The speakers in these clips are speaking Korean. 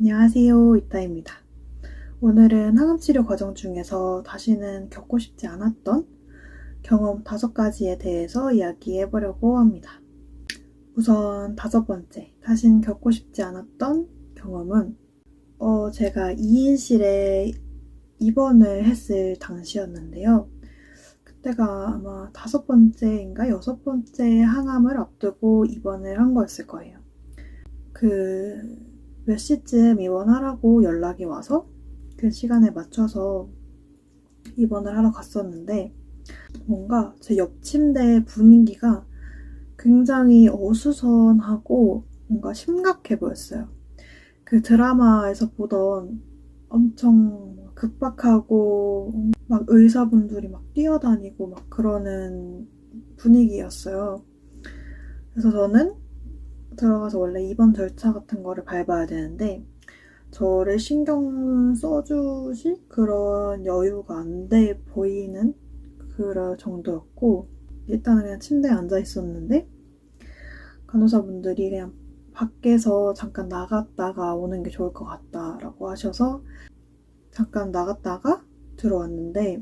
안녕하세요. 이따입니다. 오늘은 항암치료 과정 중에서 다시는 겪고 싶지 않았던 경험 5가지에 대해서 이야기해 보려고 합니다. 우선 5번째, 다시는 겪고 싶지 않았던 경험은 제가 2인실에 입원을 했을 당시였는데요. 그때가 아마 5번째인가 6번째 항암을 앞두고 입원을 한 거였을 거예요. 몇 시쯤 입원하라고 연락이 와서 그 시간에 맞춰서 입원을 하러 갔었는데, 뭔가 제 옆 침대 분위기가 굉장히 어수선하고 뭔가 심각해 보였어요. 그 드라마에서 보던 엄청 급박하고 막 의사분들이 막 뛰어다니고 막 그러는 분위기였어요. 그래서 저는 들어가서 원래 입원 절차 같은 거를 밟아야 되는데, 저를 신경 써주실 그런 여유가 안 돼 보이는 그럴 정도였고, 일단은 그냥 침대에 앉아 있었는데 간호사분들이 그냥 밖에서 잠깐 나갔다가 오는 게 좋을 것 같다라고 하셔서 잠깐 나갔다가 들어왔는데,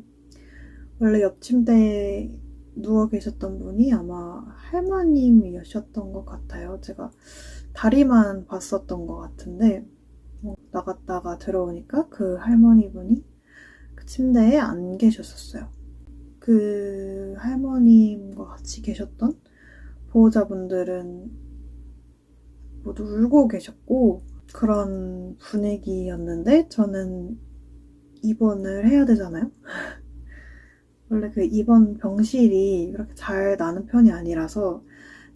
원래 옆 침대에 누워 계셨던 분이 아마 할머님이셨던 것 같아요. 제가 다리만 봤었던 것 같은데, 나갔다가 들어오니까 그 할머니분이 그 침대에 안 계셨었어요. 그 할머님과 같이 계셨던 보호자분들은 모두 울고 계셨고, 그런 분위기였는데 저는 입원을 해야 되잖아요. 원래 그 입원 병실이 그렇게 잘 나는 편이 아니라서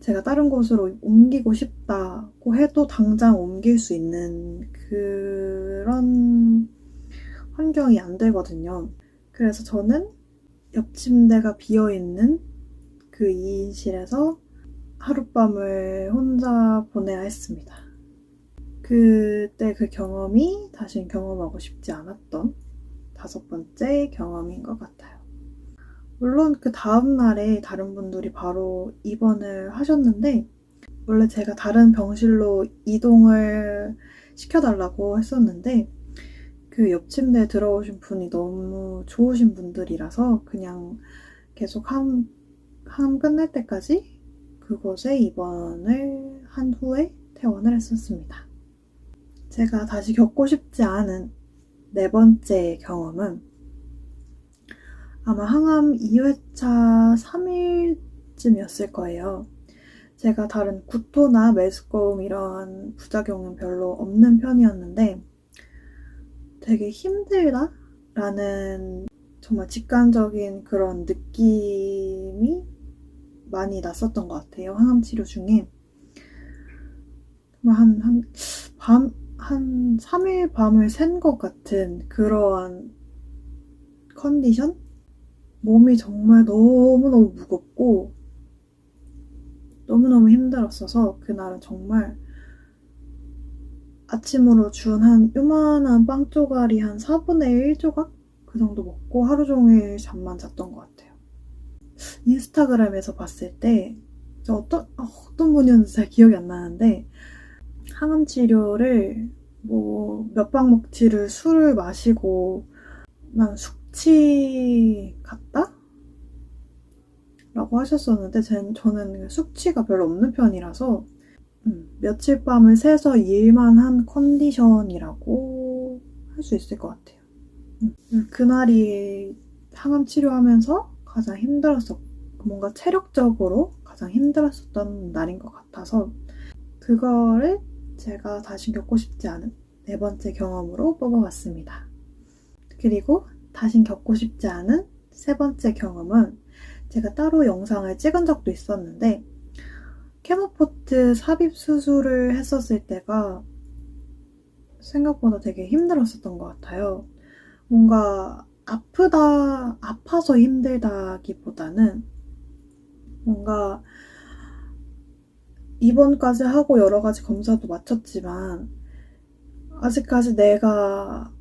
제가 다른 곳으로 옮기고 싶다고 해도 당장 옮길 수 있는 그런 환경이 안 되거든요. 그래서 저는 옆 침대가 비어있는 그 2인실에서 하룻밤을 혼자 보내야 했습니다. 그때 그 경험이 다시는 경험하고 싶지 않았던 5번째 경험인 것 같아요. 물론 그 다음날에 다른 분들이 바로 입원을 하셨는데, 원래 제가 다른 병실로 이동을 시켜달라고 했었는데, 그 옆 침대에 들어오신 분이 너무 좋으신 분들이라서 그냥 계속 함 끝날 때까지 그곳에 입원을 한 후에 퇴원을 했었습니다. 제가 다시 겪고 싶지 않은 4번째 경험은 아마 항암 2회차 3일쯤이었을 거예요. 제가 다른 구토나 메스꺼움 이런 부작용은 별로 없는 편이었는데, 되게 힘들다라는 정말 직관적인 그런 느낌이 많이 났었던 것 같아요. 항암 치료 중에. 한 3일 밤을 샌 것 같은 그러한 컨디션? 몸이 정말 너무너무 무겁고 너무너무 힘들었어서 그날은 정말 아침으로 준 한 요만한 빵 조각이 한 4분의 1 조각? 그 정도 먹고 하루 종일 잠만 잤던 것 같아요. 인스타그램에서 봤을 때 어떤 분이었는지 잘 기억이 안 나는데, 항암 치료를 뭐 몇 방 먹지를 술을 마시고 난 숙취 같다? 라고 하셨었는데, 저는 숙취가 별로 없는 편이라서 며칠 밤을 새서 일만 한 컨디션이라고 할 수 있을 것 같아요. 그날이 항암 치료하면서 가장 뭔가 체력적으로 가장 힘들었었던 날인 것 같아서 그거를 제가 다시 겪고 싶지 않은 4번째 경험으로 뽑아봤습니다. 그리고 다시 겪고 싶지 않은 3번째 경험은 제가 따로 영상을 찍은 적도 있었는데, 케모포트 삽입 수술을 했었을 때가 생각보다 되게 힘들었었던 것 같아요. 뭔가 아파서 힘들다기보다는 뭔가 입원까지 하고 여러 가지 검사도 마쳤지만 아직까지 내가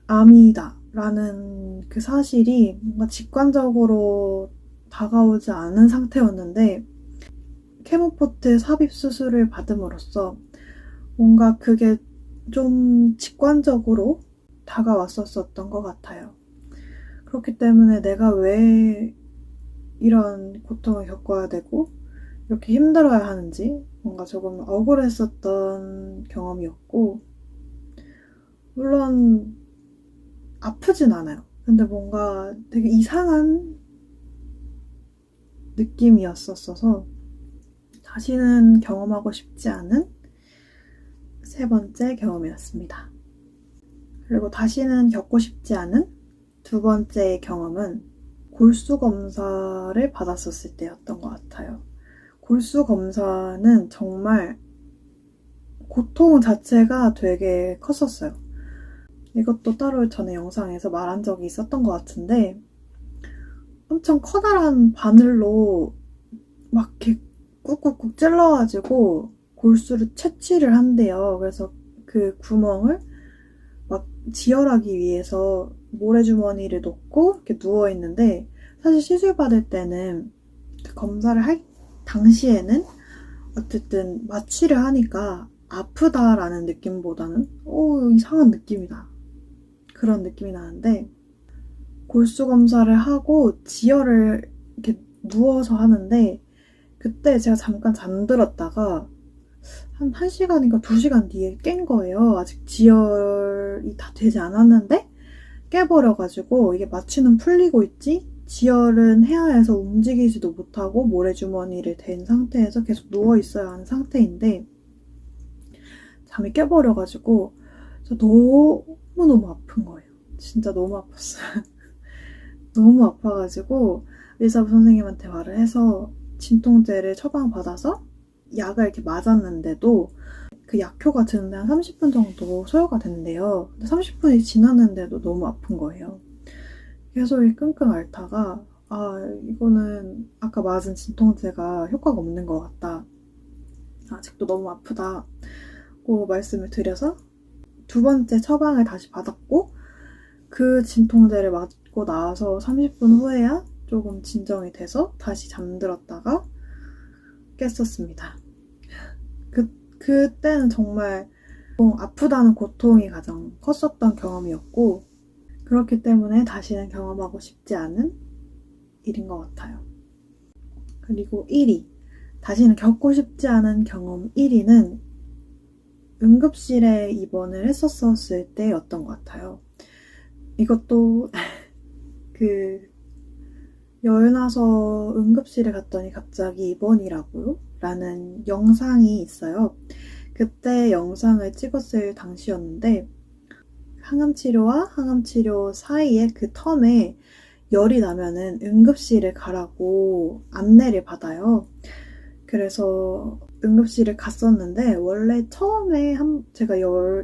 암이다 라는 그 사실이 뭔가 직관적으로 다가오지 않은 상태였는데, 케모포트 삽입 수술을 받음으로써 뭔가 그게 좀 직관적으로 다가왔었던 것 같아요. 그렇기 때문에 내가 왜 이런 고통을 겪어야 되고 이렇게 힘들어야 하는지 뭔가 조금 억울했었던 경험이었고, 물론 아프진 않아요. 근데 뭔가 되게 이상한 느낌이었었어서 다시는 경험하고 싶지 않은 세 번째 경험이었습니다. 그리고 다시는 겪고 싶지 않은 두 번째 경험은 골수 검사를 받았었을 때였던 것 같아요. 골수 검사는 정말 고통 자체가 되게 컸었어요. 이것도 따로 전에 영상에서 말한 적이 있었던 것 같은데, 엄청 커다란 바늘로 막 이렇게 꾹꾹꾹 찔러가지고 골수를 채취를 한대요. 그래서 그 구멍을 막 지혈하기 위해서 모래주머니를 놓고 이렇게 누워있는데, 사실 시술 받을 때는 그 검사를 할 당시에는 어쨌든 마취를 하니까 아프다라는 느낌보다는 이상한 느낌이다, 그런 느낌이 나는데, 골수 검사를 하고 지혈을 이렇게 누워서 하는데, 그때 제가 잠깐 잠들었다가 한 1시간인가 2시간 뒤에 깬 거예요. 아직 지혈이 다 되지 않았는데 깨버려가지고, 이게 마취는 풀리고 있지 지혈은 해야 해서 움직이지도 못하고 모래주머니를 댄 상태에서 계속 누워있어야 하는 상태인데 잠이 깨버려가지고 저 너무너무 아픈 거예요. 진짜 너무 아팠어요. 너무 아파가지고 의사 선생님한테 말을 해서 진통제를 처방받아서 약을 이렇게 맞았는데도 그 약효가 드는데 한 30분 정도 소요가 된대요. 근데 30분이 지났는데도 너무 아픈 거예요. 계속 끙끙 앓다가 이거는 아까 맞은 진통제가 효과가 없는 것 같다, 아직도 너무 아프다고 말씀을 드려서 두 번째 처방을 다시 받았고, 그 진통제를 맞고 나서 30분 후에야 조금 진정이 돼서 다시 잠들었다가 깼었습니다. 그때는 정말 아프다는 고통이 가장 컸었던 경험이었고, 그렇기 때문에 다시는 경험하고 싶지 않은 일인 것 같아요. 그리고 1위, 다시는 겪고 싶지 않은 경험 1위는 응급실에 입원을 했었을 때였던 것 같아요. 이것도 열 나서 응급실에 갔더니 갑자기 입원이라고요? 라는 영상이 있어요. 그때 영상을 찍었을 당시였는데, 항암치료와 항암치료 사이에 그 텀에 열이 나면은 응급실에 가라고 안내를 받아요. 그래서 응급실에 갔었는데, 원래 처음에 제가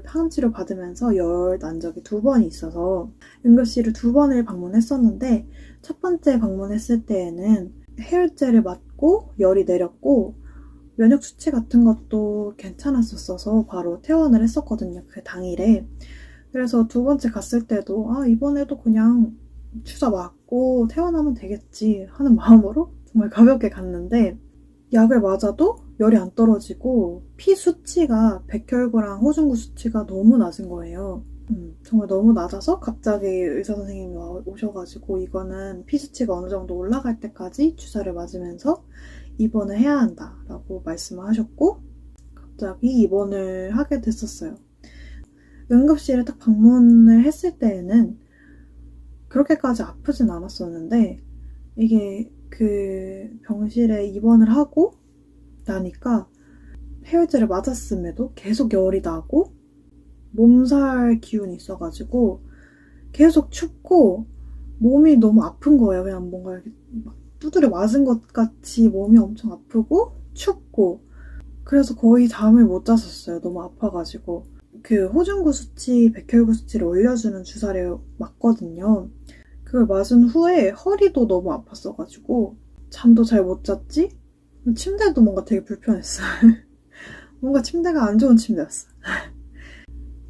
항암치료 받으면서 열 난 적이 2번이 있어서 응급실을 2번을 방문했었는데, 첫 번째 방문했을 때에는 해열제를 맞고 열이 내렸고 면역 수치 같은 것도 괜찮았었어서 바로 퇴원을 했었거든요, 그 당일에. 그래서 두 번째 갔을 때도 이번에도 그냥 주사 맞고 퇴원하면 되겠지 하는 마음으로 정말 가볍게 갔는데, 약을 맞아도 열이 안 떨어지고 피 수치가 백혈구랑 호중구 수치가 너무 낮은 거예요. 정말 너무 낮아서 갑자기 의사 선생님이 오셔가지고 이거는 피 수치가 어느 정도 올라갈 때까지 주사를 맞으면서 입원을 해야 한다라고 말씀을 하셨고, 갑자기 입원을 하게 됐었어요. 응급실에 딱 방문을 했을 때에는 그렇게까지 아프진 않았었는데, 이게 그 병실에 입원을 하고 나니까 해열제를 맞았음에도 계속 열이 나고 몸살 기운이 있어가지고 계속 춥고 몸이 너무 아픈 거예요. 그냥 뭔가 이렇게 막 두드려 맞은 것 같이 몸이 엄청 아프고 춥고, 그래서 거의 잠을 못 잤었어요. 너무 아파가지고. 그 호중구 수치, 백혈구 수치를 올려주는 주사를 맞거든요. 그걸 맞은 후에 허리도 너무 아팠어가지고 잠도 잘 못 잤지? 침대도 뭔가 되게 불편했어요. 뭔가 침대가 안 좋은 침대였어.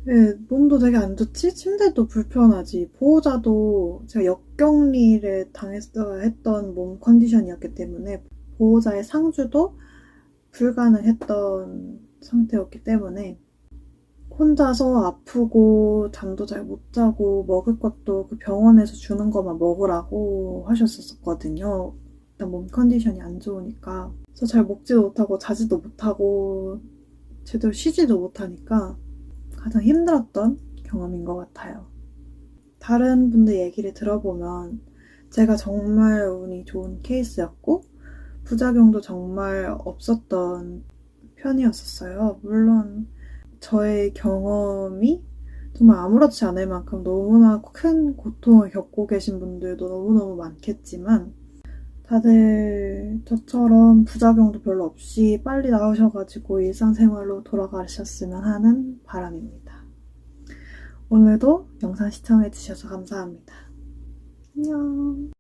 네, 몸도 되게 안 좋지? 침대도 불편하지. 보호자도 제가 역격리를 했던 몸 컨디션이었기 때문에 보호자의 상주도 불가능했던 상태였기 때문에 혼자서 아프고 잠도 잘 못 자고 먹을 것도 그 병원에서 주는 것만 먹으라고 하셨었거든요. 일단 몸 컨디션이 안 좋으니까. 그래서 잘 먹지도 못하고 자지도 못하고 제대로 쉬지도 못하니까 가장 힘들었던 경험인 것 같아요. 다른 분들 얘기를 들어보면 제가 정말 운이 좋은 케이스였고 부작용도 정말 없었던 편이었었어요. 물론 저의 경험이 정말 아무렇지 않을 만큼 너무나 큰 고통을 겪고 계신 분들도 너무너무 많겠지만 다들 저처럼 부작용도 별로 없이 빨리 나으셔가지고 일상생활로 돌아가셨으면 하는 바람입니다. 오늘도 영상 시청해주셔서 감사합니다. 안녕.